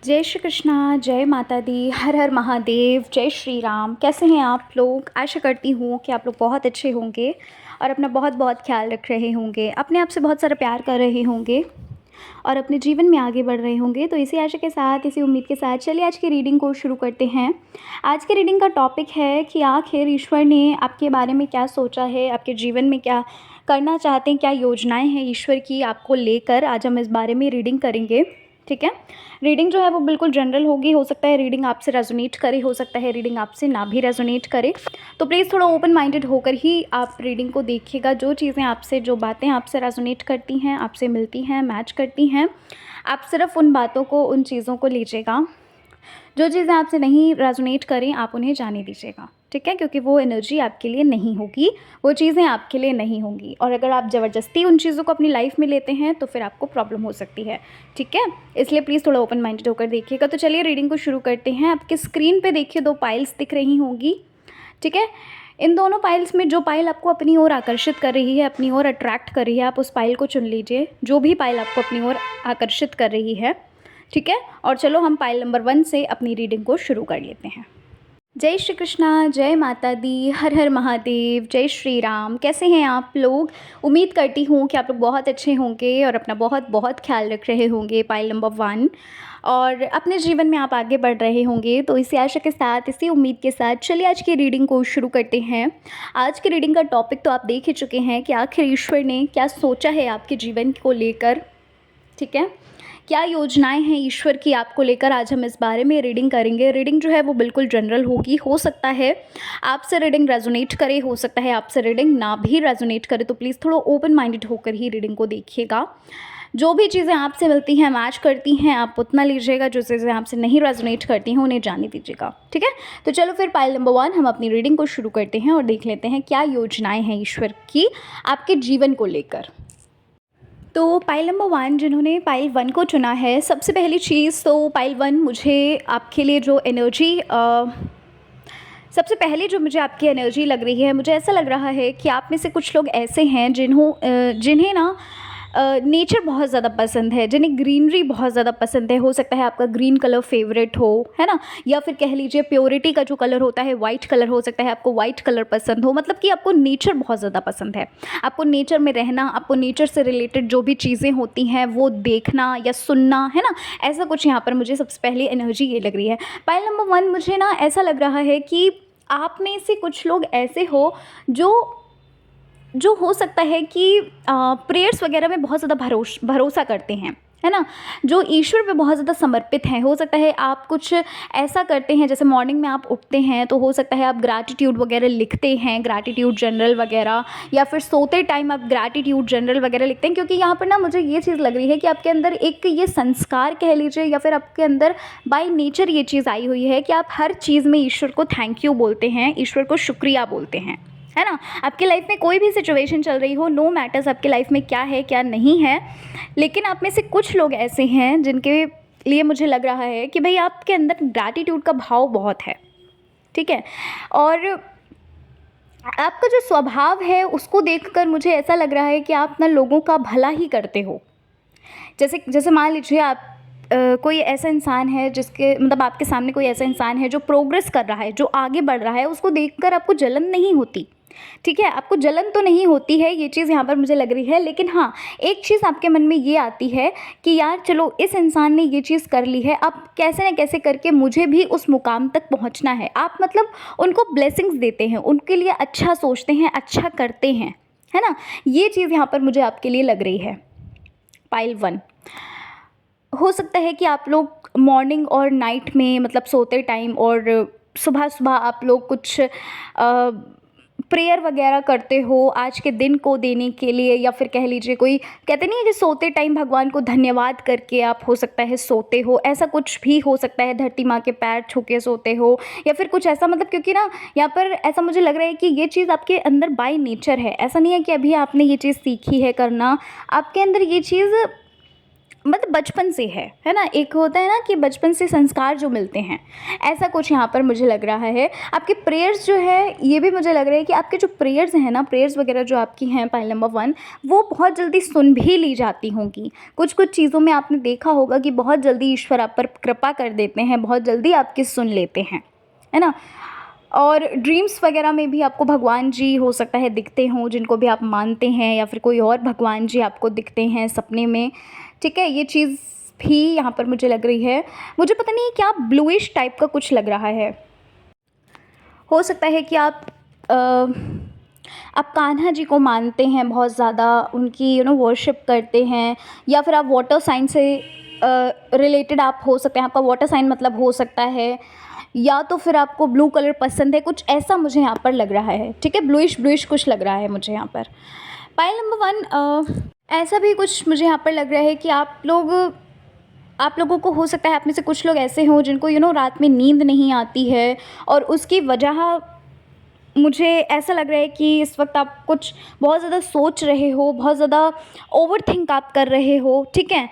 जय श्री कृष्णा, जय माता दी, हर हर महादेव, जय श्री राम। कैसे हैं आप लोग? आशा करती हूँ कि आप लोग बहुत अच्छे होंगे और अपना बहुत बहुत ख्याल रख रहे होंगे, अपने आप से बहुत सारा प्यार कर रहे होंगे और अपने जीवन में आगे बढ़ रहे होंगे। तो इसी आशा के साथ, इसी उम्मीद के साथ चलिए आज की रीडिंग को शुरू करते हैं। आज की रीडिंग का टॉपिक है कि आखिर ईश्वर ने आपके बारे में क्या सोचा है, आपके जीवन में क्या करना चाहते हैं, क्या योजनाएं हैं ईश्वर की आपको लेकर। आज हम इस बारे में रीडिंग करेंगे। ठीक है, रीडिंग जो है वो बिल्कुल जनरल होगी। हो सकता है रीडिंग आपसे रेजोनेट करे, हो सकता है रीडिंग आपसे ना भी रेजोनेट करे। तो प्लीज़ थोड़ा ओपन माइंडेड होकर ही आप रीडिंग को देखिएगा। जो चीज़ें आपसे, जो बातें आपसे रेजोनेट करती हैं, आपसे मिलती हैं, मैच करती हैं, आप सिर्फ उन बातों को, उन चीज़ों को लीजिएगा। जो चीज़ें आपसे नहीं रेजोनेट करें आप उन्हें जाने दीजिएगा। ठीक है, क्योंकि वो एनर्जी आपके लिए नहीं होगी, वो चीज़ें आपके लिए नहीं होंगी। और अगर आप ज़बरदस्ती उन चीज़ों को अपनी लाइफ में लेते हैं तो फिर आपको प्रॉब्लम हो सकती है। ठीक है, इसलिए प्लीज़ थोड़ा ओपन माइंडेड होकर देखिएगा। तो चलिए रीडिंग को शुरू करते हैं। आपके स्क्रीन पे देखिए 2 पाइल्स दिख रही होंगी। ठीक है, इन दोनों पाइल्स में जो पाइल आपको अपनी ओर आकर्षित कर रही है, अपनी ओर अट्रैक्ट कर रही है, आप उस पाइल को चुन लीजिए। जो भी पाइल आपको अपनी ओर आकर्षित कर रही है। ठीक है, और चलो हम पाइल नंबर 1 से अपनी रीडिंग को शुरू कर लेते हैं। जय श्री कृष्णा, जय माता दी, हर हर महादेव, जय श्री राम। कैसे हैं आप लोग? उम्मीद करती हूँ कि आप लोग बहुत अच्छे होंगे और अपना बहुत बहुत ख्याल रख रहे होंगे। पाइल नंबर 1, और अपने जीवन में आप आगे बढ़ रहे होंगे। तो इसी आशा के साथ, इसी उम्मीद के साथ चलिए आज की रीडिंग को शुरू करते हैं। आज की रीडिंग का टॉपिक तो आप देख ही चुके हैं कि आखिर ईश्वर ने क्या सोचा है आपके जीवन को लेकर। ठीक है, क्या योजनाएं हैं ईश्वर की आपको लेकर, आज हम इस बारे में रीडिंग करेंगे। रीडिंग जो है वो बिल्कुल जनरल होगी। हो सकता है आपसे रीडिंग रेजोनेट करे, हो सकता है आपसे रीडिंग ना भी रेजोनेट करे। तो प्लीज़ थोड़ा ओपन माइंडेड होकर ही रीडिंग को देखिएगा। जो भी चीज़ें आपसे मिलती हैं, मैच करती हैं, आप उतना लीजिएगा। जो चीज़ें आपसे नहीं रेजोनेट करती हैं उन्हें जाने दीजिएगा। ठीक है, तो चलो फिर पाइल नंबर 1 हम अपनी रीडिंग को शुरू करते हैं और देख लेते हैं क्या योजनाएं हैं ईश्वर की आपके जीवन को लेकर। तो पाइल नंबर 1, जिन्होंने पाइल 1 को चुना है, सबसे पहली चीज़ तो पाइल 1 मुझे आपके लिए जो एनर्जी, सबसे पहले जो मुझे आपकी एनर्जी लग रही है, मुझे ऐसा लग रहा है कि आप में से कुछ लोग ऐसे हैं जिन्हें ना नेचर बहुत ज़्यादा पसंद है, जिन्हें ग्रीनरी बहुत ज़्यादा पसंद है। हो सकता है आपका ग्रीन कलर फेवरेट हो, है ना, या फिर कह लीजिए प्योरिटी का जो कलर होता है वाइट कलर हो सकता है, आपको वाइट कलर पसंद हो। मतलब कि आपको नेचर बहुत ज़्यादा पसंद है, आपको नेचर में रहना, आपको नेचर से रिलेटेड जो भी चीज़ें होती हैं वो देखना या सुनना, है ना, ऐसा कुछ यहाँ पर मुझे सबसे पहले एनर्जी ये लग रही है। पाइल नंबर 1 मुझे ना ऐसा लग रहा है कि आप में से कुछ लोग ऐसे हो जो जो हो सकता है कि प्रेयर्स वगैरह में बहुत ज़्यादा भरोसा करते हैं, है ना, जो ईश्वर पे बहुत ज़्यादा समर्पित हैं। हो सकता है आप कुछ ऐसा करते हैं, जैसे मॉर्निंग में आप उठते हैं तो हो सकता है आप ग्रैटिट्यूड वगैरह लिखते हैं, ग्रैटिट्यूड जनरल वगैरह, या फिर सोते टाइम आप ग्रैटिट्यूड जनरल वगैरह लिखते हैं। क्योंकि यहाँ पर ना मुझे ये चीज़ लग रही है कि आपके अंदर एक ये संस्कार कह लीजिए, या फिर आपके अंदर बाय नेचर ये चीज़ आई हुई है कि आप हर चीज़ में ईश्वर को थैंक यू बोलते हैं, ईश्वर को शुक्रिया बोलते हैं, है ना। आपकी लाइफ में कोई भी सिचुएशन चल रही हो, नो मैटर्स आपकी लाइफ में क्या है क्या नहीं है, लेकिन आप में से कुछ लोग ऐसे हैं जिनके लिए मुझे लग रहा है कि भाई आपके अंदर ग्रैटिट्यूड का भाव बहुत है। ठीक है, और आपका जो स्वभाव है उसको देखकर मुझे ऐसा लग रहा है कि आप ना लोगों का भला ही करते हो। जैसे जैसे मान लीजिए आप कोई ऐसा इंसान है जिसके, मतलब आपके सामने कोई ऐसा इंसान है जो प्रोग्रेस कर रहा है, जो आगे बढ़ रहा है, उसको देखकर आपको जलन नहीं होती। ठीक है, आपको जलन तो नहीं होती है, ये चीज़ यहाँ पर मुझे लग रही है। लेकिन हाँ, एक चीज़ आपके मन में ये आती है कि यार चलो इस इंसान ने ये चीज़ कर ली है, अब कैसे न कैसे करके मुझे भी उस मुकाम तक पहुँचना है। आप मतलब उनको ब्लेसिंग्स देते हैं, उनके लिए अच्छा सोचते हैं, अच्छा करते हैं, है ना। ये चीज़ यहाँ पर मुझे आपके लिए लग रही है। पाइल 1, हो सकता है कि आप लोग मॉर्निंग और नाइट में, मतलब सोते टाइम और सुबह सुबह आप लोग कुछ प्रेयर वगैरह करते हो आज के दिन को देने के लिए, या फिर कह लीजिए कोई कहते नहीं है कि सोते टाइम भगवान को धन्यवाद करके आप हो सकता है सोते हो, ऐसा कुछ भी हो सकता है। धरती माँ के पैर छू के सोते हो या फिर कुछ ऐसा, मतलब क्योंकि ना यहाँ पर ऐसा मुझे लग रहा है कि ये चीज़ आपके अंदर बाय नेचर है। ऐसा नहीं है कि अभी आपने ये चीज़ सीखी है करना, आपके अंदर ये चीज़ मतलब बचपन से है ना? एक होता है ना कि बचपन से संस्कार जो मिलते हैं, ऐसा कुछ यहाँ पर मुझे लग रहा है। आपके प्रेयर्स जो है, ये भी मुझे लग रहा है कि आपके जो प्रेयर्स हैं ना, प्रेयर्स वगैरह जो आपकी हैं पाइल नंबर 1, वो बहुत जल्दी सुन भी ली जाती होंगी। कुछ-कुछ चीज़ों में आपने देखा होगा कि बहुत जल्दी ईश्वर आप पर कृपा कर देते हैं, बहुत जल्दी आपकी सुन लेते हैं, है ना? और ड्रीम्स वगैरह में भी आपको भगवान जी हो सकता है दिखते हों, जिनको भी आप मानते हैं, या फिर कोई और भगवान जी आपको दिखते हैं सपने में, ठीक है? ये चीज़ भी यहाँ पर मुझे लग रही है। मुझे पता नहीं क्या ब्लूइश टाइप का कुछ लग रहा है। हो सकता है कि अ, आप कान्हा जी को मानते हैं बहुत ज़्यादा, उनकी वर्शिप करते हैं, या फिर आप वाटर साइन से रिलेटेड आप हो सकते हैं, आपका वाटर साइन मतलब हो सकता है, या तो फिर आपको ब्लू कलर पसंद है, कुछ ऐसा मुझे यहाँ पर लग रहा है, ठीक है? ब्लूइश ब्लूइश कुछ लग रहा है मुझे यहाँ पर। पाइल नंबर 1, ऐसा भी कुछ मुझे यहाँ पर लग रहा है कि आप लोगों को हो सकता है, आप में से कुछ लोग ऐसे हों जिनको रात में नींद नहीं आती है, और उसकी वजह मुझे ऐसा लग रहा है कि इस वक्त आप कुछ बहुत ज़्यादा सोच रहे हो, बहुत ज़्यादा ओवरथिंक आप कर रहे हो, ठीक है?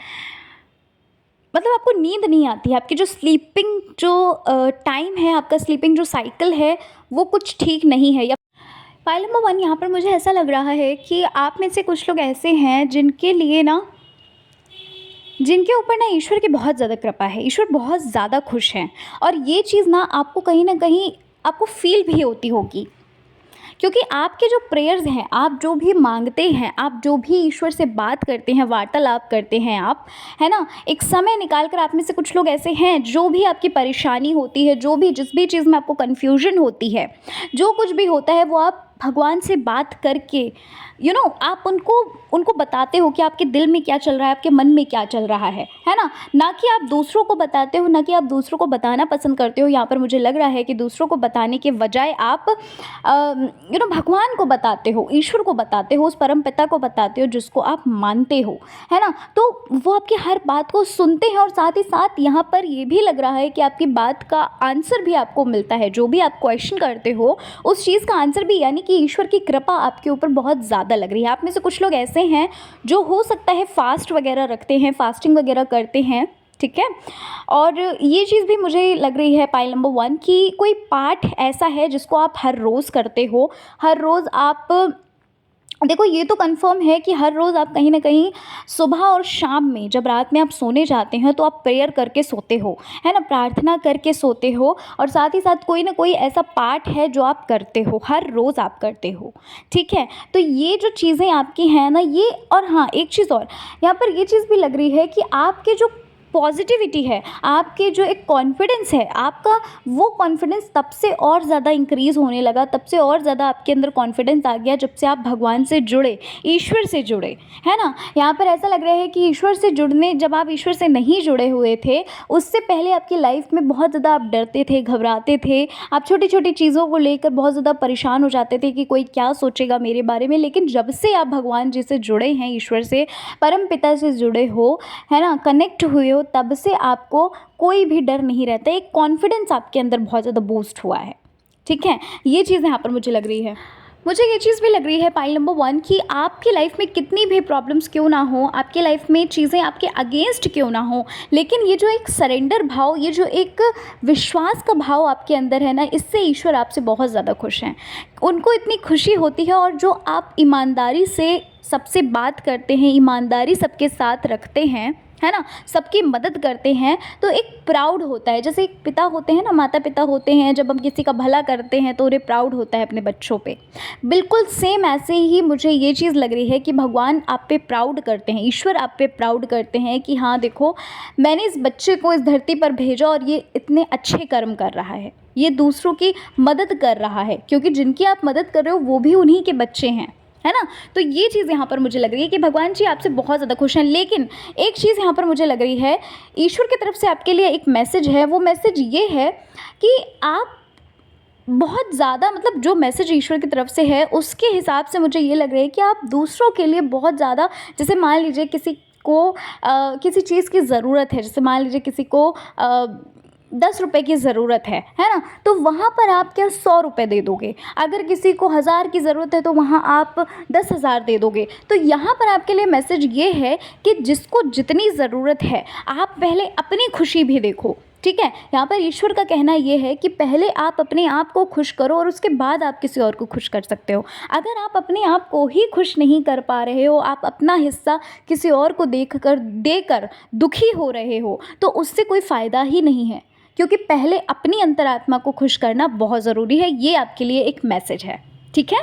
मतलब आपको नींद नहीं आती है, आपकी जो स्लीपिंग जो टाइम है, आपका स्लीपिंग जो साइकिल है, वो कुछ ठीक नहीं है। या फाइल नंबर 1, यहाँ पर मुझे ऐसा लग रहा है कि आप में से कुछ लोग ऐसे हैं जिनके ऊपर ना ईश्वर की बहुत ज़्यादा कृपा है, ईश्वर बहुत ज़्यादा खुश हैं, और ये चीज़ ना आपको कहीं न कहीं आपको फ़ील भी होती होगी, क्योंकि आपके जो प्रेयर्स हैं, आप जो भी मांगते हैं, आप जो भी ईश्वर से बात करते हैं, वार्तालाप करते हैं आप, है ना? एक समय निकाल कर आप में से कुछ लोग ऐसे हैं, जो भी आपकी परेशानी होती है, जो भी जिस भी चीज़ में आपको कन्फ्यूजन होती है, जो कुछ भी होता है, वो आप भगवान से बात करके आप उनको बताते हो कि आपके दिल में क्या चल रहा है, आपके मन में क्या चल रहा है ना? ना कि आप दूसरों को बताते हो, ना कि आप दूसरों को बताना पसंद करते हो। यहाँ पर मुझे लग रहा है कि दूसरों को बताने के बजाय आप भगवान को बताते हो, ईश्वर को बताते हो, उस परम पिता को बताते हो जिसको आप मानते हो, है ना? तो वो आपकी हर बात को सुनते हैं, और साथ ही साथ यहाँ पर ये भी लग रहा है कि आपकी बात का आंसर भी आपको मिलता है। जो भी आप क्वेश्चन करते हो, उस चीज़ का आंसर भी, यानी कि ईश्वर की कृपा आपके ऊपर बहुत ज़्यादा लग रही है। आप में से कुछ लोग ऐसे हैं जो हो सकता है फास्ट वगैरह रखते हैं, फास्टिंग वगैरह करते हैं, ठीक है? और ये चीज़ भी मुझे लग रही है पाइल नंबर 1 कि कोई पाठ ऐसा है जिसको आप हर रोज़ करते हो, हर रोज़ आप देखो, ये तो कंफर्म है कि हर रोज़ आप कहीं न कहीं सुबह और शाम में, जब रात में आप सोने जाते हैं, तो आप प्रेयर करके सोते हो, है ना? प्रार्थना करके सोते हो, और साथ ही साथ कोई ना कोई ऐसा पाठ है जो आप करते हो, हर रोज़ आप करते हो, ठीक है? तो ये जो चीज़ें आपकी हैं ना, ये, और हाँ, एक चीज़ और, यहाँ पर ये चीज़ भी लग रही है कि आपके जो पॉजिटिविटी है, आपके जो एक कॉन्फिडेंस है, आपका वो कॉन्फिडेंस तब से और ज़्यादा इंक्रीज़ होने लगा, तब से और ज़्यादा आपके अंदर कॉन्फिडेंस आ गया जब से आप भगवान से जुड़े, ईश्वर से जुड़े, है ना? यहाँ पर ऐसा लग रहा है कि ईश्वर से जुड़ने, जब आप ईश्वर से नहीं जुड़े हुए थे, उससे पहले आपकी लाइफ में बहुत ज़्यादा आप डरते थे, घबराते थे, आप छोटी-छोटी चीज़ों को लेकर बहुत ज़्यादा परेशान हो जाते थे कि कोई क्या सोचेगा मेरे बारे में। लेकिन जब से आप भगवान जी से जुड़े हैं, ईश्वर से, परम पिता से जुड़े हो, है ना, कनेक्ट हुए हो, तब से आपको कोई भी डर नहीं रहता, एक कॉन्फिडेंस आपके अंदर बहुत ज़्यादा बूस्ट हुआ है, ठीक है? ये चीज़ यहाँ पर मुझे लग रही है। मुझे ये चीज़ भी लग रही है पाइल नंबर 1 कि आपकी लाइफ में कितनी भी प्रॉब्लम्स क्यों ना हो, आपकी लाइफ में चीज़ें आपके अगेंस्ट क्यों ना हो, लेकिन ये जो एक सरेंडर भाव, ये जो एक विश्वास का भाव आपके अंदर है ना, इससे ईश्वर आपसे बहुत ज़्यादा खुश हैं। उनको इतनी खुशी होती है, और जो आप ईमानदारी से सबसे बात करते हैं, ईमानदारी सबके साथ रखते हैं, है ना, सबकी मदद करते हैं, तो एक प्राउड होता है। जैसे एक पिता होते हैं ना, माता पिता होते हैं, जब हम किसी का भला करते हैं तो उन्हें प्राउड होता है अपने बच्चों पे। बिल्कुल सेम ऐसे ही मुझे ये चीज़ लग रही है कि भगवान आप पे प्राउड करते हैं, ईश्वर आप पे प्राउड करते हैं कि हाँ देखो, मैंने इस बच्चे को इस धरती पर भेजा, और ये इतने अच्छे कर्म कर रहा है, ये दूसरों की मदद कर रहा है, क्योंकि जिनकी आप मदद कर रहे हो वो भी उन्हीं के बच्चे हैं, है ना? तो ये चीज़ यहाँ पर मुझे लग रही है कि भगवान जी आपसे बहुत ज़्यादा खुश हैं। लेकिन एक चीज़ यहाँ पर मुझे लग रही है, ईश्वर की तरफ से आपके लिए एक मैसेज है। वो मैसेज ये है कि आप बहुत ज़्यादा, मतलब जो मैसेज ईश्वर की तरफ से है, उसके हिसाब से मुझे ये लग रहा है कि आप दूसरों के लिए बहुत ज़्यादा, जैसे मान लीजिए किसी को किसी चीज़ की ज़रूरत है, जैसे मान लीजिए किसी को ₹10 की ज़रूरत है ना? तो वहाँ पर आप क्या ₹100 दे दोगे। अगर किसी को 1000 की ज़रूरत है तो वहाँ आप 10,000 दे दोगे। तो यहाँ पर आपके लिए मैसेज ये है कि जिसको जितनी ज़रूरत है, आप पहले अपनी खुशी भी देखो, ठीक है? यहाँ पर ईश्वर का कहना ये है कि पहले आप अपने आप को खुश करो और उसके बाद आप किसी और को खुश कर सकते हो। अगर आप अपने आप को ही खुश नहीं कर पा रहे हो, आप अपना हिस्सा किसी और को देकर दुखी हो रहे हो, तो उससे कोई फ़ायदा ही नहीं है। क्योंकि पहले अपनी अंतरात्मा को खुश करना बहुत ज़रूरी है। ये आपके लिए एक मैसेज है, ठीक है?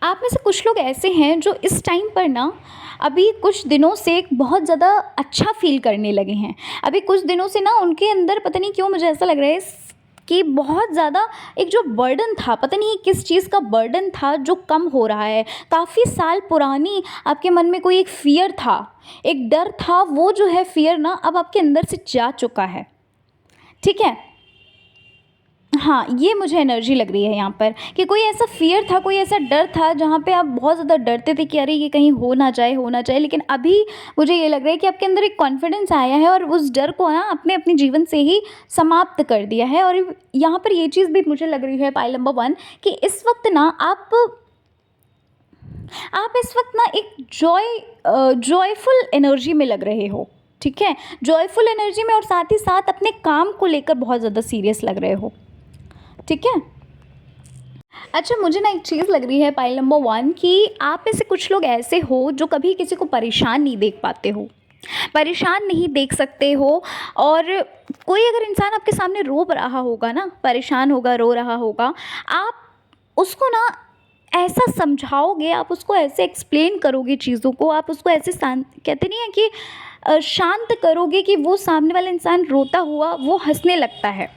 आप में से कुछ लोग ऐसे हैं जो इस टाइम पर ना अभी कुछ दिनों से बहुत ज़्यादा अच्छा फ़ील करने लगे हैं। अभी कुछ दिनों से ना उनके अंदर पता नहीं क्यों मुझे ऐसा लग रहा है कि बहुत ज़्यादा एक जो बर्डन था, पता नहीं किस चीज़ का बर्डन था जो कम हो रहा है। काफ़ी साल पुरानी आपके मन में कोई एक फ़ियर था, एक डर था, वो जो है फ़ियर ना अब आपके अंदर से जा चुका है, ठीक है? हाँ, ये मुझे एनर्जी लग रही है यहाँ पर कि कोई ऐसा फ़ियर था, कोई ऐसा डर था जहाँ पे आप बहुत ज़्यादा डरते थे कि अरे ये कहीं हो ना जाए। लेकिन अभी मुझे ये लग रहा है कि आपके अंदर एक कॉन्फिडेंस आया है और उस डर को ना आपने अपने जीवन से ही समाप्त कर दिया है। और यहाँ पर ये चीज़ भी मुझे लग रही है पाइल नंबर 1 कि इस वक्त ना आप इस वक्त ना एक जॉयफुल एनर्जी में लग रहे हो, ठीक है? जॉयफुल एनर्जी में और साथ ही साथ अपने काम को लेकर बहुत ज़्यादा सीरियस लग रहे हो, ठीक है? अच्छा, मुझे ना एक चीज़ लग रही है पाइल नंबर 1 कि आप में से कुछ लोग ऐसे हो जो कभी किसी को परेशान नहीं देख पाते हो, परेशान नहीं देख सकते हो। और कोई अगर इंसान आपके सामने रो रहा होगा ना, परेशान होगा, रो रहा होगा, आप उसको ना ऐसा समझाओगे, आप उसको ऐसे एक्सप्लेन करोगे चीज़ों को, आप उसको ऐसे कहते नहीं है कि शांत करोगे कि वो सामने वाला इंसान रोता हुआ वो हँसने लगता है,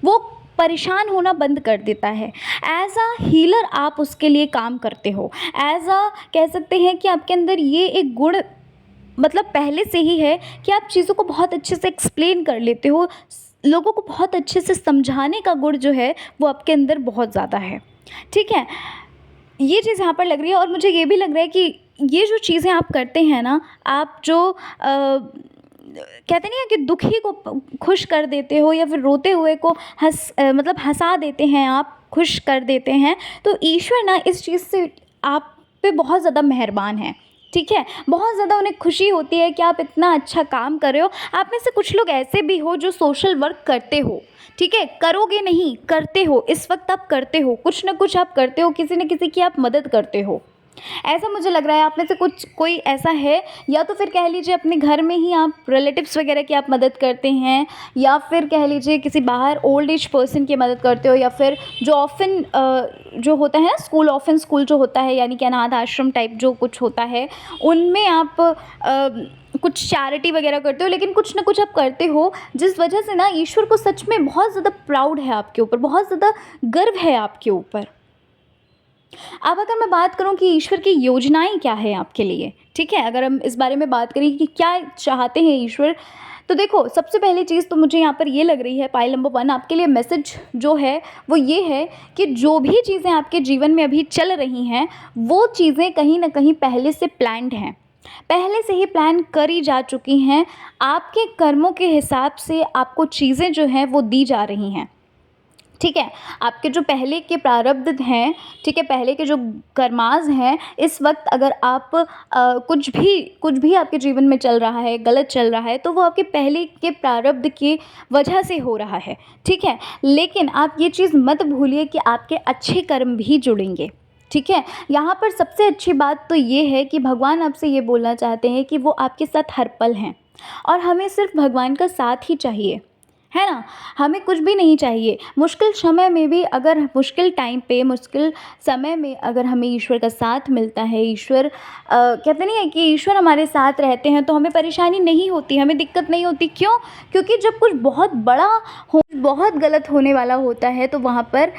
वो परेशान होना बंद कर देता है। एज़ अ हीलर आप उसके लिए काम करते हो। एज़ अ कह सकते हैं कि आपके अंदर ये एक गुण मतलब पहले से ही है कि आप चीज़ों को बहुत अच्छे से एक्सप्लेन कर लेते हो। लोगों को बहुत अच्छे से समझाने का गुण जो है वो आपके अंदर बहुत ज़्यादा है, ठीक है? ये चीज़ यहाँ पर लग रही है। और मुझे ये भी लग रहा है कि ये जो चीज़ें आप करते हैं ना, आप जो कहते नहीं है कि दुखी को खुश कर देते हो या फिर रोते हुए को मतलब हँसा देते हैं, आप खुश कर देते हैं, तो ईश्वर ना इस चीज़ से आप पे बहुत ज़्यादा मेहरबान है, ठीक है? बहुत ज़्यादा उन्हें खुशी होती है कि आप इतना अच्छा काम कर रहे हो। आप में से कुछ लोग ऐसे भी हो जो सोशल वर्क करते हो, ठीक है? करोगे नहीं, करते हो, इस वक्त आप करते हो, कुछ ना कुछ आप करते हो, किसी न किसी की आप मदद करते हो। ऐसा मुझे लग रहा है आप में से कोई ऐसा है, या तो फिर कह लीजिए अपने घर में ही आप रिलेटिव्स वगैरह की आप मदद करते हैं, या फिर कह लीजिए किसी बाहर ओल्ड एज पर्सन की मदद करते हो, या फिर जो ऑफन जो होता है ना ऑफन स्कूल जो होता है, यानी कि अनाथ आश्रम टाइप जो कुछ होता है, उनमें आप कुछ चैरिटी वगैरह करते हो। लेकिन कुछ ना कुछ आप करते हो जिस वजह से ना ईश्वर को सच में बहुत ज़्यादा प्राउड है आपके ऊपर, बहुत ज़्यादा गर्व है आपके ऊपर। अब अगर मैं बात करूं कि ईश्वर की योजनाएं क्या है आपके लिए, ठीक है? अगर हम इस बारे में बात करें कि क्या चाहते हैं ईश्वर, तो देखो सबसे पहली चीज़ तो मुझे यहाँ पर ये लग रही है पाइल नंबर 1 आपके लिए मैसेज जो है वो ये है कि जो भी चीज़ें आपके जीवन में अभी चल रही हैं वो चीज़ें कहीं ना कहीं पहले से प्लान्ड हैं, पहले से ही प्लान करी जा चुकी हैं। आपके कर्मों के हिसाब से आपको चीज़ें जो हैं वो दी जा रही हैं, ठीक है? आपके जो पहले के प्रारब्ध हैं, ठीक है, पहले के जो कर्माज़ हैं, इस वक्त अगर आप कुछ भी आपके जीवन में चल रहा है, गलत चल रहा है, तो वो आपके पहले के प्रारब्ध की वजह से हो रहा है, ठीक है? लेकिन आप ये चीज़ मत भूलिए कि आपके अच्छे कर्म भी जुड़ेंगे, ठीक है? यहाँ पर सबसे अच्छी बात तो ये है कि भगवान आपसे ये बोलना चाहते हैं कि वो आपके साथ हर पल हैं, और हमें सिर्फ भगवान का साथ ही चाहिए, है ना? हमें कुछ भी नहीं चाहिए। मुश्किल समय में भी, अगर मुश्किल टाइम पे, मुश्किल समय में अगर हमें ईश्वर का साथ मिलता है, ईश्वर कहते नहीं है कि ईश्वर हमारे साथ रहते हैं, तो हमें परेशानी नहीं होती, हमें दिक्कत नहीं होती। क्यों? क्योंकि जब कुछ बहुत बड़ा बहुत गलत होने वाला होता है तो वहाँ पर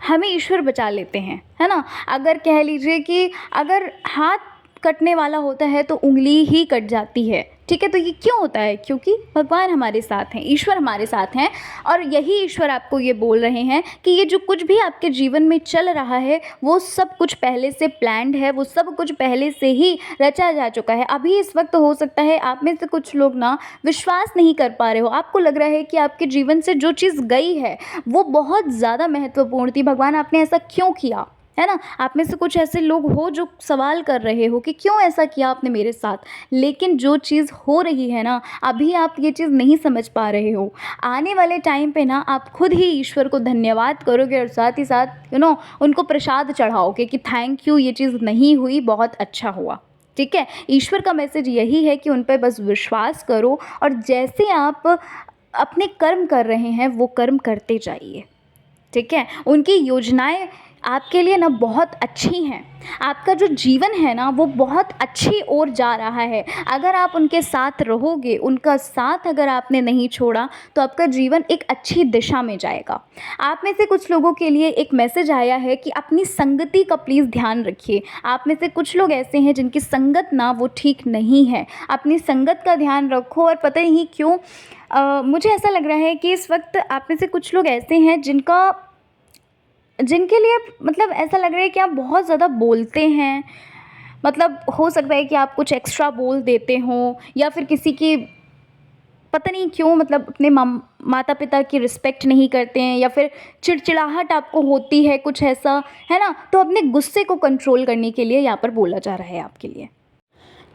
हमें ईश्वर बचा लेते हैं, है ना? अगर कह लीजिए कि अगर हाथ कटने वाला होता है तो उंगली ही कट जाती है, ठीक है। तो ये क्यों होता है? क्योंकि भगवान हमारे साथ हैं, ईश्वर हमारे साथ हैं, और यही ईश्वर आपको ये बोल रहे हैं कि ये जो कुछ भी आपके जीवन में चल रहा है वो सब कुछ पहले से प्लान्ड है, वो सब कुछ पहले से ही रचा जा चुका है। अभी इस वक्त हो सकता है आप में से कुछ लोग ना विश्वास नहीं कर पा रहे हो, आपको लग रहा है कि आपके जीवन से जो चीज़ गई है वो बहुत ज़्यादा महत्वपूर्ण थी, भगवान आपने ऐसा क्यों किया, है ना। आप में से कुछ ऐसे लोग हो जो सवाल कर रहे हो कि क्यों ऐसा किया आपने मेरे साथ। लेकिन जो चीज़ हो रही है ना, अभी आप ये चीज़ नहीं समझ पा रहे हो। आने वाले टाइम पे ना आप खुद ही ईश्वर को धन्यवाद करोगे और साथ ही साथ उनको प्रसाद चढ़ाओगे कि थैंक यू, ये चीज़ नहीं हुई, बहुत अच्छा हुआ। ठीक है। ईश्वर का मैसेज यही है कि उन पर बस विश्वास करो, और जैसे आप अपने कर्म कर रहे हैं वो कर्म करते जाइए। ठीक है। उनकी योजनाएं आपके लिए ना बहुत अच्छी हैं, आपका जो जीवन है ना वो बहुत अच्छी ओर जा रहा है। अगर आप उनके साथ रहोगे, उनका साथ अगर आपने नहीं छोड़ा, तो आपका जीवन एक अच्छी दिशा में जाएगा। आप में से कुछ लोगों के लिए एक मैसेज आया है कि अपनी संगति का प्लीज़ ध्यान रखिए। आप में से कुछ लोग ऐसे हैं जिनकी संगत ना वो ठीक नहीं है, अपनी संगत का ध्यान रखो। और पता नहीं क्यों मुझे ऐसा लग रहा है कि इस वक्त आप में से कुछ लोग ऐसे हैं जिनके लिए मतलब ऐसा लग रहा है कि आप बहुत ज़्यादा बोलते हैं। मतलब हो सकता है कि आप कुछ एक्स्ट्रा बोल देते हों, या फिर किसी की पता नहीं क्यों मतलब अपने माता पिता की रिस्पेक्ट नहीं करते हैं, या फिर चिड़चिड़ाहट आपको होती है, कुछ ऐसा है ना। तो अपने गुस्से को कंट्रोल करने के लिए यहाँ पर बोला जा रहा है आपके लिए।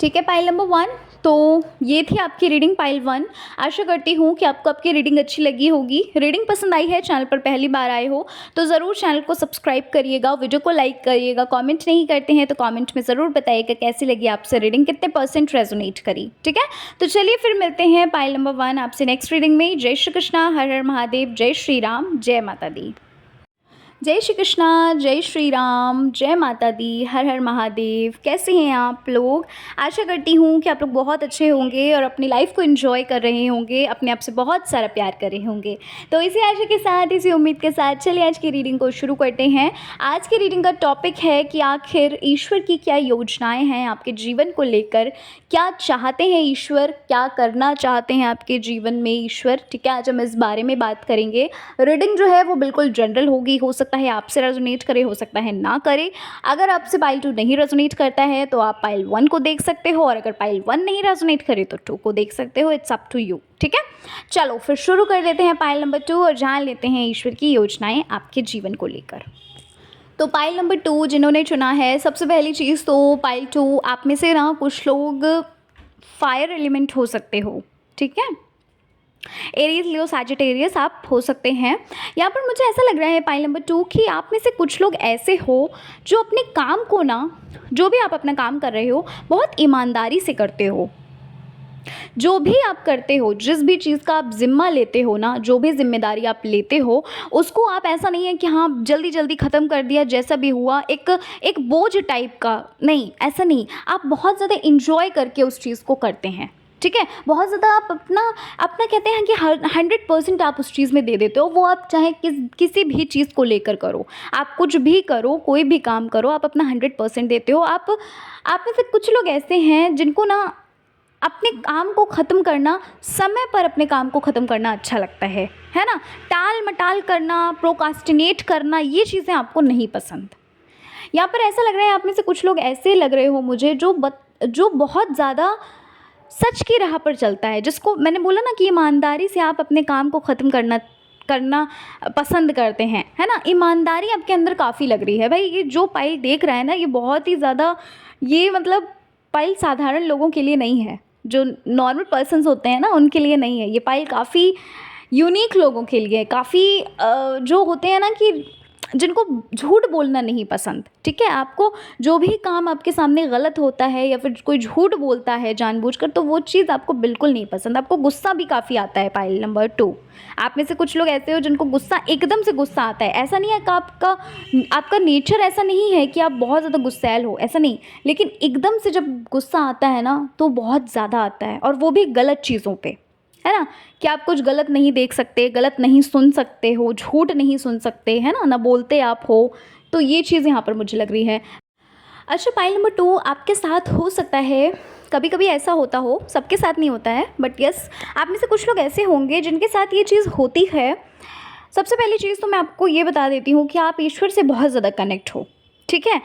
ठीक है। पाइल नंबर 1, तो ये थी आपकी रीडिंग पाइल 1। आशा करती हूँ कि आपको आपकी रीडिंग अच्छी लगी होगी। रीडिंग पसंद आई है, चैनल पर पहली बार आए हो तो ज़रूर चैनल को सब्सक्राइब करिएगा, वीडियो को लाइक करिएगा। कमेंट नहीं करते हैं तो कमेंट में ज़रूर बताइएगा कैसी लगी आपसे रीडिंग, कितने % रेजोनेट करी। ठीक है। तो चलिए फिर मिलते हैं पाइल नंबर 1 आपसे नेक्स्ट रीडिंग में। जय श्री कृष्णा, हर हर महादेव, जय श्री राम, जय माता दी। जय श्री कृष्णा, जय श्री राम, जय माता दी, हर हर महादेव। कैसे हैं आप लोग? आशा करती हूँ कि आप लोग बहुत अच्छे होंगे और अपनी लाइफ को एंजॉय कर रहे होंगे, अपने आप से बहुत सारा प्यार कर रहे होंगे। तो इसी आशा के साथ, इसी उम्मीद के साथ चलिए आज की रीडिंग को शुरू करते हैं। आज की रीडिंग का टॉपिक है कि आखिर ईश्वर की क्या योजनाएँ हैं आपके जीवन को लेकर, क्या चाहते हैं ईश्वर, क्या करना चाहते हैं आपके जीवन में ईश्वर। ठीक है। आज हम इस बारे में बात करेंगे। रीडिंग जो है वो बिल्कुल जनरल होगी, हो सकता है आपसे रेजोनेट करे, हो सकता है ना करे। अगर आपसे पाइल 2 नहीं रेजोनेट करता है तो आप पाइल 1 को देख सकते हो, और अगर पाइल 1 नहीं रेजोनेट करे तो 2 को देख सकते हो। It's up to you. ठीक है। चलो फिर शुरू कर देते हैं पाइल नंबर 2 और जान लेते हैं ईश्वर की योजनाएं आपके जीवन को लेकर। तो पाइल नंबर 2 जिन्होंने चुना है, सबसे पहली चीज़ तो पाइल 2 आप में से ना कुछ लोग फायर एलिमेंट हो सकते हो। ठीक है। एरीज, लियो, सैजिटेरियस आप हो सकते हैं। यहाँ पर मुझे ऐसा लग रहा है पाइल नंबर 2 कि आप में से कुछ लोग ऐसे हो जो अपने काम को ना, जो भी आप अपना काम कर रहे हो बहुत ईमानदारी से करते हो। जो भी आप करते हो, जिस भी चीज़ का आप ज़िम्मा लेते हो ना, जो भी जिम्मेदारी आप लेते हो, उसको आप ऐसा नहीं है कि हाँ जल्दी जल्दी ख़त्म कर दिया, जैसा भी हुआ एक बोझ टाइप का, नहीं ऐसा नहीं। आप बहुत ज़्यादा इंजॉय करके उस चीज़ को करते हैं। ठीक है। बहुत ज़्यादा आप अपना कहते हैं कि 100% आप उस चीज़ में दे देते हो। वो आप चाहे किसी भी चीज़ को लेकर करो, आप कुछ भी करो, कोई भी काम करो, आप अपना 100% देते हो। आप में से कुछ लोग ऐसे हैं जिनको ना अपने काम को ख़त्म करना, समय पर अपने काम को ख़त्म करना अच्छा लगता है ना। टाल मटाल करना, प्रोकास्टिनेट करना, ये चीज़ें आपको नहीं पसंद। यहाँ पर ऐसा लग रहा है आप में से कुछ लोग ऐसे लग रहे हो मुझे जो बहुत ज़्यादा सच की राह पर चलता है, जिसको मैंने बोला ना कि ईमानदारी से आप अपने काम को ख़त्म करना पसंद करते हैं, है ना। ईमानदारी आपके अंदर काफ़ी लग रही है भाई। ये जो पाइल देख रहा है ना, ये बहुत ही ज़्यादा, ये मतलब पाइल साधारण लोगों के लिए नहीं है, जो नॉर्मल पर्सन्स होते हैं ना उनके लिए नहीं है। ये पाइल काफ़ी यूनिक लोगों के लिए, काफ़ी जो होते हैं ना कि जिनको झूठ बोलना नहीं पसंद। ठीक है। आपको जो भी काम आपके सामने गलत होता है या फिर कोई झूठ बोलता है जानबूझकर, तो वो चीज़ आपको बिल्कुल नहीं पसंद। आपको गुस्सा भी काफ़ी आता है पाइल नंबर 2। आप में से कुछ लोग ऐसे हो जिनको गुस्सा, एकदम से गुस्सा आता है। ऐसा नहीं है कि आपका नेचर ऐसा नहीं है कि आप बहुत ज़्यादा गुस्सैल हो, ऐसा नहीं। लेकिन एकदम से जब गुस्सा आता है ना तो बहुत ज़्यादा आता है, और वो भी गलत चीज़ों पे, है ना। कि आप कुछ गलत नहीं देख सकते, गलत नहीं सुन सकते हो, झूठ नहीं सुन सकते, है ना बोलते आप हो। तो ये चीज़ यहाँ पर मुझे लग रही है। अच्छा, पाइल नंबर 2 आपके साथ हो सकता है कभी कभी ऐसा होता हो, सबके साथ नहीं होता है, बट यस, आप में से कुछ लोग ऐसे होंगे जिनके साथ ये चीज़ होती है। सबसे पहली चीज़ तो मैं आपको ये बता देती हूँ कि आप ईश्वर से बहुत ज़्यादा कनेक्ट हो, ठीक है।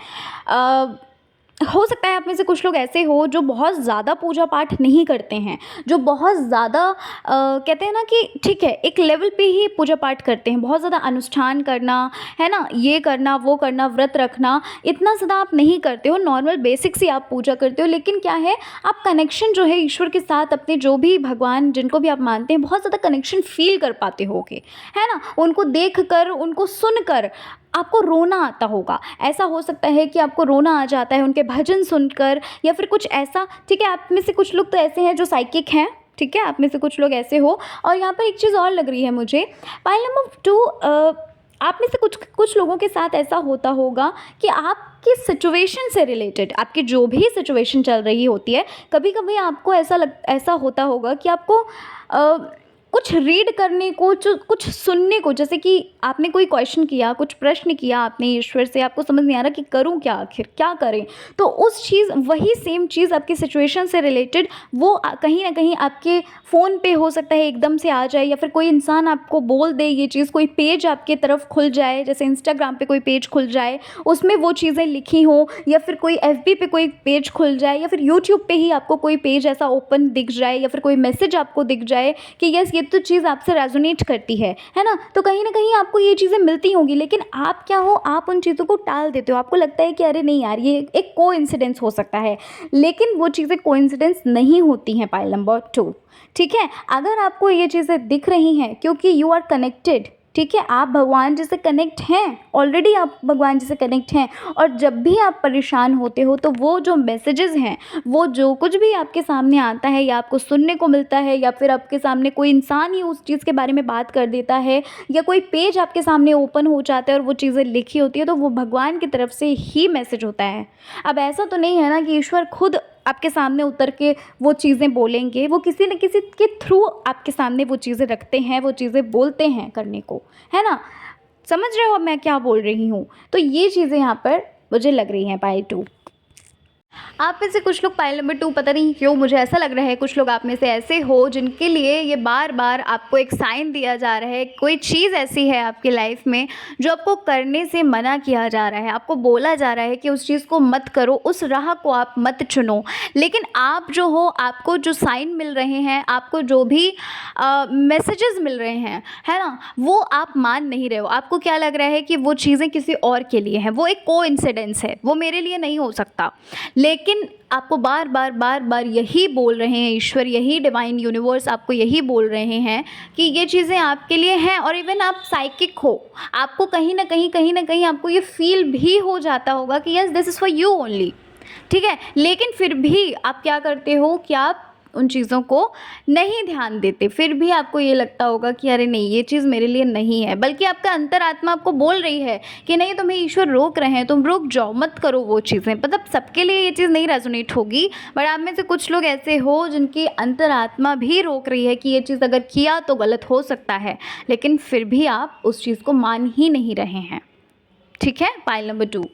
हो सकता है आप में से कुछ लोग ऐसे हो जो बहुत ज़्यादा पूजा पाठ नहीं करते हैं, जो बहुत ज़्यादा कहते हैं ना कि ठीक है, एक लेवल पे ही पूजा पाठ करते हैं, बहुत ज़्यादा अनुष्ठान करना, है ना, ये करना वो करना, व्रत रखना, इतना ज़्यादा आप नहीं करते हो, नॉर्मल बेसिक सी आप पूजा करते हो। लेकिन क्या है, आप कनेक्शन जो है ईश्वर के साथ, अपने जो भी भगवान जिनको भी आप मानते हैं, बहुत ज़्यादा कनेक्शन फील कर पाते होगे, है ना। उनको देख कर, उनको सुन कर आपको रोना आता होगा। ऐसा हो सकता है कि आपको रोना आ जाता है उनके भजन सुनकर, या फिर कुछ ऐसा, ठीक है। आप में से कुछ लोग तो ऐसे हैं जो साइकिक हैं, ठीक है, आप में से कुछ लोग ऐसे हो। और यहाँ पर एक चीज़ और लग रही है मुझे, पाइल नंबर 2, आप में से कुछ लोगों के साथ ऐसा होता होगा कि आपकी सिचुएशन से रिलेटेड, आपकी जो भी सिचुएशन चल रही होती है, कभी कभी आपको ऐसा होता होगा कि आपको कुछ रीड करने को, कुछ सुनने को, जैसे कि आपने कोई क्वेश्चन किया, कुछ प्रश्न किया आपने ईश्वर से, आपको समझ नहीं आ रहा कि करूं क्या, आखिर क्या करें, तो उस चीज़, वही सेम चीज़ आपकी सिचुएशन से रिलेटेड वो कहीं ना कहीं आपके फ़ोन पे हो सकता है एकदम से आ जाए, या फिर कोई इंसान आपको बोल दे ये चीज़, कोई पेज आपके तरफ खुल जाए, जैसे इंस्टाग्राम पे कोई पेज खुल जाए, उसमें वो चीज़ें लिखी हों, या फिर कोई एफबी पे कोई पेज खुल जाए, या फिर यूट्यूब पे ही आपको कोई पेज ऐसा ओपन दिख जाए, या फिर कोई मैसेज आपको दिख जाए कि यस, ये तो चीज़ आपसे रेजोनेट करती है ना। तो कहीं ना कहीं आपको ये चीज़ें मिलती होंगी, लेकिन आप क्या हो, आप उन चीज़ों को टाल देते हो। आपको लगता है कि अरे नहीं यार, ये एक कोइंसिडेंस हो सकता है, लेकिन वो चीज़ें कोइंसिडेंस नहीं होती हैं। पाइल नंबर 2, ठीक है। अगर आपको ये चीज़ें दिख रही हैं, क्योंकि यू आर कनेक्टेड, ठीक है, आप भगवान जी से कनेक्ट हैं, ऑलरेडी आप भगवान जी से कनेक्ट हैं। और जब भी आप परेशान होते हो, तो वो जो मैसेजेस हैं, वो जो कुछ भी आपके सामने आता है, या आपको सुनने को मिलता है, या फिर आपके सामने कोई इंसान ही उस चीज़ के बारे में बात कर देता है, या कोई पेज आपके सामने ओपन हो जाता है और वो चीज़ें लिखी होती है, तो वो भगवान की तरफ से ही मैसेज होता है। अब ऐसा तो नहीं है ना कि ईश्वर खुद आपके सामने उतर के वो चीज़ें बोलेंगे, वो किसी न किसी के थ्रू आपके सामने वो चीज़ें रखते हैं, वो चीज़ें बोलते हैं करने को, है ना। समझ रहे हो अब मैं क्या बोल रही हूँ। तो ये चीज़ें यहाँ पर मुझे लग रही हैं पाइल 2। आप में से कुछ लोग, पाइल नंबर 2, पता नहीं क्यों मुझे ऐसा लग रहा है, कुछ लोग आप में से ऐसे हो जिनके लिए ये बार बार आपको एक साइन दिया जा रहा है, कोई चीज़ ऐसी है आपकी लाइफ में जो आपको करने से मना किया जा रहा है, आपको बोला जा रहा है कि उस चीज़ को मत करो, उस राह को आप मत चुनो। लेकिन आप जो हो, आपको जो साइन मिल रहे हैं, आपको जो भी मैसेजेस मिल रहे हैं, है ना, वो आप मान नहीं रहे हो। आपको क्या लग रहा है कि वो चीज़ें किसी और के लिए हैं, वो एक कोइंसिडेंस है, वो मेरे लिए नहीं हो सकता। लेकिन आपको बार बार यही बोल रहे हैं ईश्वर, यही डिवाइन यूनिवर्स आपको यही बोल रहे हैं कि ये चीज़ें आपके लिए हैं। और इवन आप साइकिक हो, आपको कहीं ना कहीं आपको ये फील भी हो जाता होगा कि yes, this is for you only, ठीक है। लेकिन फिर भी आप क्या करते हो कि आप उन चीज़ों को नहीं ध्यान देते, फिर भी आपको ये लगता होगा कि अरे नहीं, ये चीज़ मेरे लिए नहीं है। बल्कि आपका अंतरात्मा आपको बोल रही है कि नहीं, तुम्हें ईश्वर रोक रहे हैं, तुम रुक जाओ, मत करो वो चीज़ें। मतलब सबके लिए ये चीज़ नहीं रेजोनेट होगी, बट आप में से कुछ लोग ऐसे हो जिनकी अंतरात्मा भी रोक रही है कि ये चीज़ अगर किया तो गलत हो सकता है, लेकिन फिर भी आप उस चीज़ को मान ही नहीं रहे हैं, ठीक है। Pile number 2।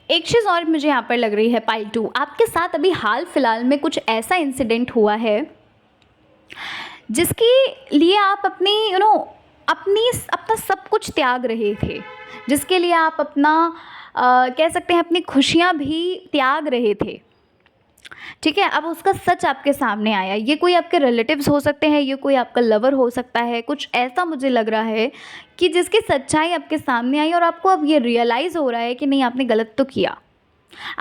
एक चीज़ और मुझे यहाँ पर लग रही है पाइल 2, आपके साथ अभी हाल फिलहाल में कुछ ऐसा इंसिडेंट हुआ है जिसके लिए आप अपना सब कुछ त्याग रहे थे, जिसके लिए आप अपना कह सकते हैं अपनी खुशियाँ भी त्याग रहे थे, ठीक है। अब उसका सच आपके सामने आया। ये कोई आपके रिलेटिव्स हो सकते हैं, ये कोई आपका लवर हो सकता है, कुछ ऐसा मुझे लग रहा है कि जिसकी सच्चाई आपके सामने आई और आपको अब ये रियलाइज़ हो रहा है कि नहीं, आपने गलत तो किया,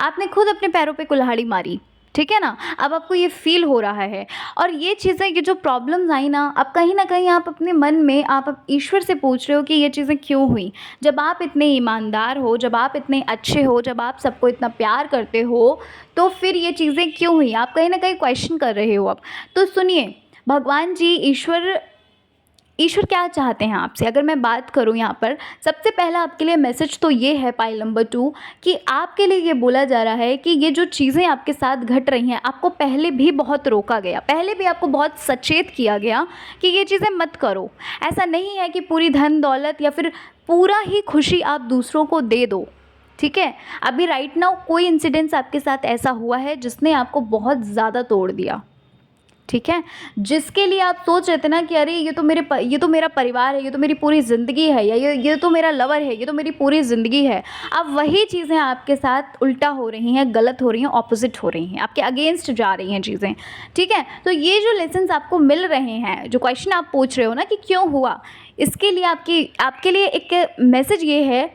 आपने खुद अपने पैरों पे कुल्हाड़ी मारी, ठीक है ना। अब आपको ये फील हो रहा है, और ये चीज़ें, ये जो प्रॉब्लम्स आई ना, अब कहीं ना कहीं आप अपने मन में आप ईश्वर से पूछ रहे हो कि ये चीज़ें क्यों हुई। जब आप इतने ईमानदार हो, जब आप इतने अच्छे हो, जब आप सबको इतना प्यार करते हो, तो फिर ये चीज़ें क्यों हुई, आप कहीं ना कहीं क्वेश्चन कर रहे हो। अब तो सुनिए, भगवान जी, ईश्वर क्या चाहते हैं आपसे। अगर मैं बात करूं यहाँ पर, सबसे पहला आपके लिए मैसेज तो ये है पाइल नंबर 2, कि आपके लिए ये बोला जा रहा है कि ये जो चीज़ें आपके साथ घट रही हैं, आपको पहले भी बहुत रोका गया, पहले भी आपको बहुत सचेत किया गया कि ये चीज़ें मत करो। ऐसा नहीं है कि पूरी धन दौलत या फिर पूरा ही खुशी आप दूसरों को दे दो, ठीक है। अभी राइट नाउ कोई इंसिडेंस आपके साथ ऐसा हुआ है जिसने आपको बहुत ज़्यादा तोड़ दिया, ठीक है, जिसके लिए आप सोच रहे थे ना कि अरे ये तो ये तो मेरा परिवार है, ये तो मेरी पूरी ज़िंदगी है, या ये तो मेरा लवर है, ये तो मेरी पूरी ज़िंदगी है। अब वही चीज़ें आपके साथ उल्टा हो रही हैं, गलत हो रही हैं, ऑपोजिट हो रही हैं, आपके अगेंस्ट जा रही हैं चीज़ें, ठीक है। तो ये जो लेसन्स आपको मिल रहे हैं, जो क्वेश्चन आप पूछ रहे हो ना कि क्यों हुआ, इसके लिए आपके लिए एक मैसेज ये है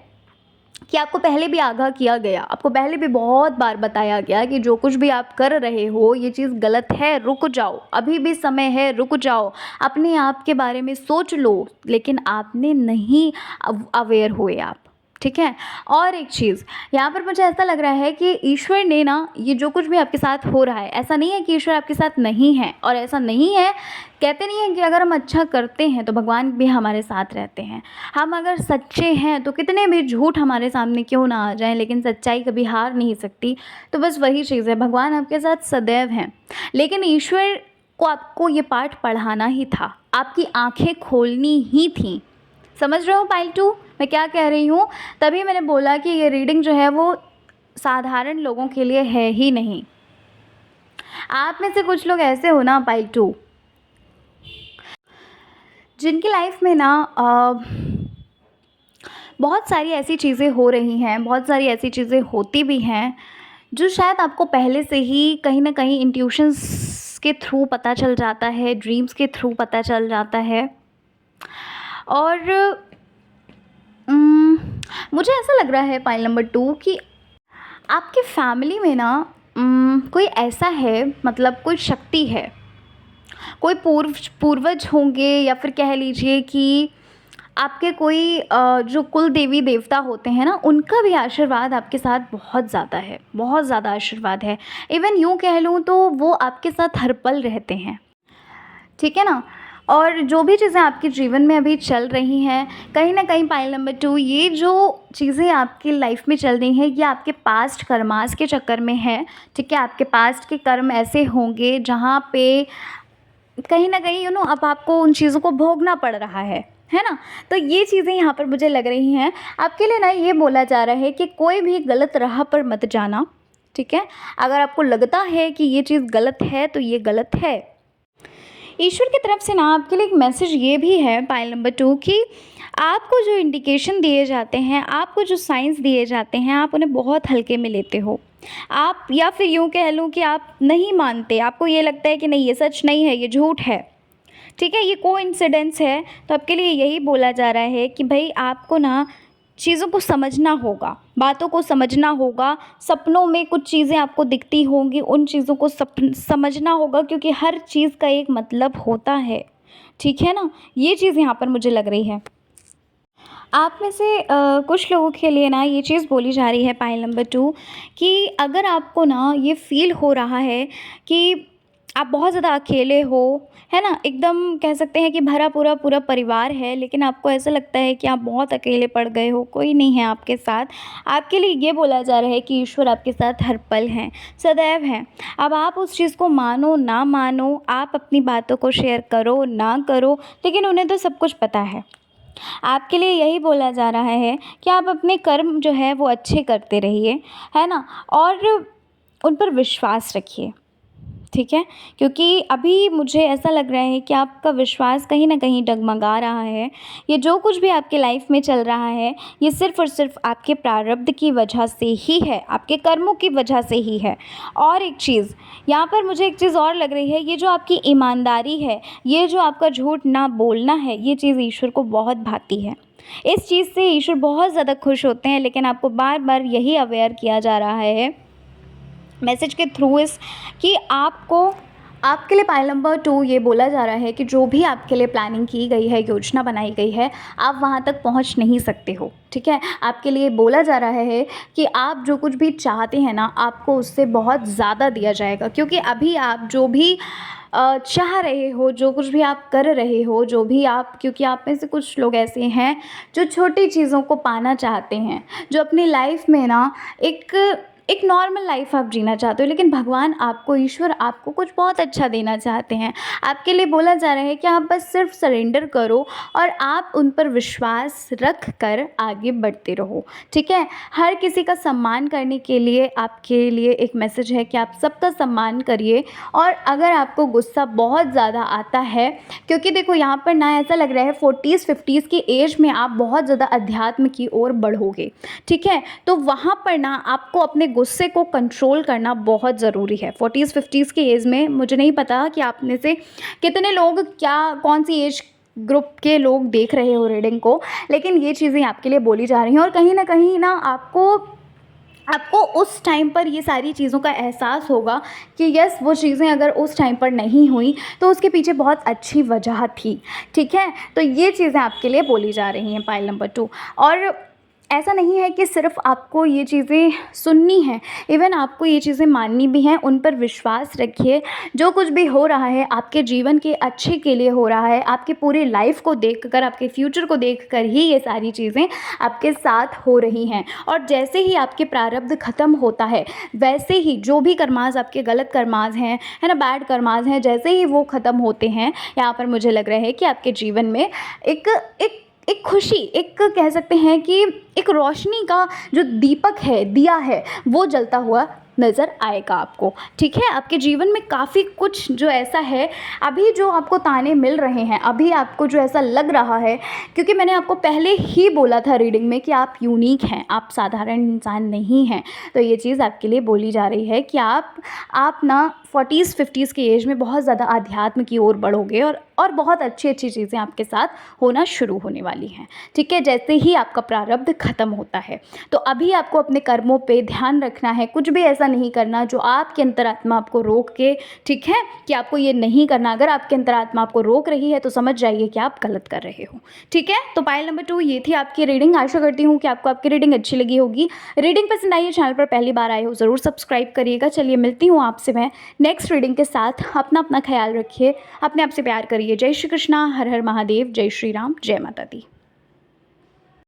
कि आपको पहले भी आगाह किया गया, आपको पहले भी बहुत बार बताया गया कि जो कुछ भी आप कर रहे हो ये चीज़ गलत है, रुक जाओ, अभी भी समय है, रुक जाओ, अपने आप के बारे में सोच लो। लेकिन आपने नहीं अवेयर हुए आप, ठीक है। और एक चीज़ यहाँ पर मुझे ऐसा लग रहा है कि ईश्वर ने ना, ये जो कुछ भी आपके साथ हो रहा है, ऐसा नहीं है कि ईश्वर आपके साथ नहीं है, और ऐसा नहीं है, कहते नहीं है कि अगर हम अच्छा करते हैं तो भगवान भी हमारे साथ रहते हैं। हम अगर सच्चे हैं तो कितने भी झूठ हमारे सामने क्यों ना आ जाएं, लेकिन सच्चाई कभी हार नहीं सकती। तो बस वही चीज़ है, भगवान आपके साथ सदैव हैं। लेकिन ईश्वर को आपको ये पाठ पढ़ाना ही था, आपकी आँखें खोलनी ही थी। समझ रहे हो पाइल 2 मैं क्या कह रही हूँ? तभी मैंने बोला कि ये रीडिंग जो है वो साधारण लोगों के लिए है ही नहीं। आप में से कुछ लोग ऐसे हो ना पाइल 2, जिनकी लाइफ में ना बहुत सारी ऐसी चीज़ें हो रही हैं, बहुत सारी ऐसी चीज़ें होती भी हैं जो शायद आपको पहले से ही कहीं ना कहीं इंट्यूशंस के थ्रू पता चल जाता है, ड्रीम्स के थ्रू पता चल जाता है। और मुझे ऐसा लग रहा है पाइल नंबर 2 कि आपके फैमिली में ना कोई ऐसा है, मतलब कोई शक्ति है, कोई पूर्वज होंगे, या फिर कह लीजिए कि आपके कोई जो कुल देवी देवता होते हैं ना, उनका भी आशीर्वाद आपके साथ बहुत ज़्यादा है, बहुत ज़्यादा आशीर्वाद है। इवन यूँ कह लूँ तो वो आपके साथ हर पल रहते हैं, ठीक है ना। और जो भी चीज़ें आपके जीवन में अभी चल रही हैं, कहीं ना कहीं पाइल नंबर 2, ये जो चीज़ें आपकी लाइफ में चल रही हैं ये आपके पास्ट कर्मास के चक्कर में है, ठीक है। आपके पास्ट के कर्म ऐसे होंगे जहाँ पे कहीं ना कहीं अब आपको उन चीज़ों को भोगना पड़ रहा है ना। तो ये चीज़ें यहाँ पर मुझे लग रही हैं आपके लिए ना, ये बोला जा रहा है कि कोई भी गलत राह पर मत जाना, ठीक है। अगर आपको लगता है कि ये चीज़ गलत है तो ये गलत है। ईश्वर की तरफ से ना आपके लिए एक मैसेज ये भी है पाइल नंबर 2 कि आपको जो इंडिकेशन दिए जाते हैं, आपको जो साइंस दिए जाते हैं, आप उन्हें बहुत हल्के में लेते हो। आप, या फिर यूँ कह लूँ कि आप नहीं मानते, आपको ये लगता है कि नहीं ये सच नहीं है, ये झूठ है, ठीक है, ये कोइंसिडेंस है। तो आपके लिए यही बोला जा रहा है कि भाई आपको ना चीज़ों को समझना होगा, बातों को समझना होगा। सपनों में कुछ चीज़ें आपको दिखती होंगी, उन चीज़ों को समझना होगा, क्योंकि हर चीज़ का एक मतलब होता है, ठीक है ना। ये चीज़ यहाँ पर मुझे लग रही है। आप में से कुछ लोगों के लिए ना ये चीज़ बोली जा रही है पाइल नंबर 2 कि अगर आपको ना ये फ़ील हो रहा है कि आप बहुत ज़्यादा अकेले हो, है ना, एकदम कह सकते हैं कि भरा पूरा पूरा परिवार है, लेकिन आपको ऐसा लगता है कि आप बहुत अकेले पड़ गए हो, कोई नहीं है आपके साथ। आपके लिए ये बोला जा रहा है कि ईश्वर आपके साथ हर पल हैं, सदैव हैं। अब आप उस चीज़ को मानो ना मानो, आप अपनी बातों को शेयर करो ना करो, लेकिन उन्हें तो सब कुछ पता है। आपके लिए यही बोला जा रहा है कि आप अपने कर्म जो है वो अच्छे करते रहिए, है ना, और उन पर विश्वास रखिए, ठीक है। क्योंकि अभी मुझे ऐसा लग रहा है कि आपका विश्वास कहीं ना कहीं डगमगा रहा है। ये जो कुछ भी आपके लाइफ में चल रहा है ये सिर्फ़ और सिर्फ आपके प्रारब्ध की वजह से ही है, आपके कर्मों की वजह से ही है। और एक चीज़ यहाँ पर मुझे एक चीज़ और लग रही है, ये जो आपकी ईमानदारी है, ये जो आपका झूठ ना बोलना है, ये चीज़ ईश्वर को बहुत भाती है। इस चीज़ से ईश्वर बहुत ज़्यादा खुश होते हैं, लेकिन आपको बार बार यही अवेयर किया जा रहा है मैसेज के थ्रू इस कि आपके लिए पाइल नंबर 2 ये बोला जा रहा है कि जो भी आपके लिए प्लानिंग की गई है, योजना बनाई गई है, आप वहाँ तक पहुँच नहीं सकते हो, ठीक है। आपके लिए बोला जा रहा है कि आप जो कुछ भी चाहते हैं ना, आपको उससे बहुत ज़्यादा दिया जाएगा। क्योंकि अभी आप जो भी चाह रहे हो, जो कुछ भी आप कर रहे हो, जो भी आप, क्योंकि आप में से कुछ लोग ऐसे हैं जो छोटी चीज़ों को पाना चाहते हैं, जो अपनी लाइफ में ना एक एक नॉर्मल लाइफ आप जीना चाहते हो, लेकिन भगवान आपको, ईश्वर आपको कुछ बहुत अच्छा देना चाहते हैं। आपके लिए बोला जा रहा है कि आप बस सिर्फ सरेंडर करो और आप उन पर विश्वास रख कर आगे बढ़ते रहो, ठीक है। हर किसी का सम्मान करने के लिए आपके लिए एक मैसेज है कि आप सबका सम्मान करिए। और अगर आपको गुस्सा बहुत ज़्यादा आता है, क्योंकि देखो यहाँ पर ना ऐसा लग रहा है 40s 50s की एज में आप बहुत ज़्यादा अध्यात्म की ओर बढ़ोगे, ठीक है। तो वहाँ पर ना आपको अपने गुस्से को कंट्रोल करना बहुत ज़रूरी है। 40s 50s की एज में मुझे नहीं पता कि आप में से कितने लोग क्या कौन सी एज ग्रुप के लोग देख रहे हो रीडिंग को, लेकिन ये चीज़ें आपके लिए बोली जा रही हैं। और कहीं ना आपको उस टाइम पर ये सारी चीज़ों का एहसास होगा कि यस, वो चीज़ें अगर उस टाइम पर नहीं हुई तो उसके पीछे बहुत अच्छी वजह थी, ठीक है। तो ये चीज़ें आपके लिए बोली जा रही हैं पाइल नंबर 2। और ऐसा नहीं है कि सिर्फ आपको ये चीज़ें सुननी हैं, इवन आपको ये चीज़ें माननी भी हैं। उन पर विश्वास रखिए। जो कुछ भी हो रहा है आपके जीवन के अच्छे के लिए हो रहा है। आपके पूरे लाइफ को देखकर, आपके फ्यूचर को देखकर ही ये सारी चीज़ें आपके साथ हो रही हैं। और जैसे ही आपके प्रारब्ध ख़त्म होता है, वैसे ही जो भी कर्मास आपके गलत कर्मास हैं, है ना, बैड कर्मास हैं, जैसे ही वो ख़त्म होते हैं, यहाँ पर मुझे लग रहा है कि आपके जीवन में एक एक एक खुशी, एक कह सकते हैं कि एक रोशनी का जो दीपक है, दिया है, वो जलता हुआ नज़र आएगा आपको, ठीक है। आपके जीवन में काफ़ी कुछ जो ऐसा है, अभी जो आपको ताने मिल रहे हैं, अभी आपको जो ऐसा लग रहा है, क्योंकि मैंने आपको पहले ही बोला था रीडिंग में कि आप यूनिक हैं, आप साधारण इंसान नहीं हैं। तो ये चीज़ आपके लिए बोली जा रही है कि आप ना 40s 50s की एज में बहुत ज़्यादा आध्यात्म की ओर बढ़ोगे और बहुत अच्छी अच्छी चीज़ें आपके साथ होना शुरू होने वाली हैं, ठीक है। जैसे ही आपका प्रारब्ध ख़त्म होता है, तो अभी आपको अपने कर्मों पे ध्यान रखना है। कुछ भी ऐसा नहीं करना जो आपकी अंतरात्मा आपको रोक के, ठीक है, कि आपको ये नहीं करना। अगर आपकी अंतरात्मा आपको रोक रही है तो समझ जाइए कि आप गलत कर रहे हो, ठीक है। तो पाइल नंबर 2 ये थी आपकी रीडिंग। आशा करती हूँ कि आपको आपकी रीडिंग अच्छी लगी होगी। रीडिंग पसंद आई है, चैनल पर पहली बार आए हो ज़रूर सब्सक्राइब करिएगा। चलिए मिलती हूँ आपसे मैं नेक्स्ट रीडिंग के साथ। अपना ख्याल रखिए, अपने आप से प्यार करिए। जय श्री कृष्णा, हर हर महादेव, जय श्री राम, जय माता दी।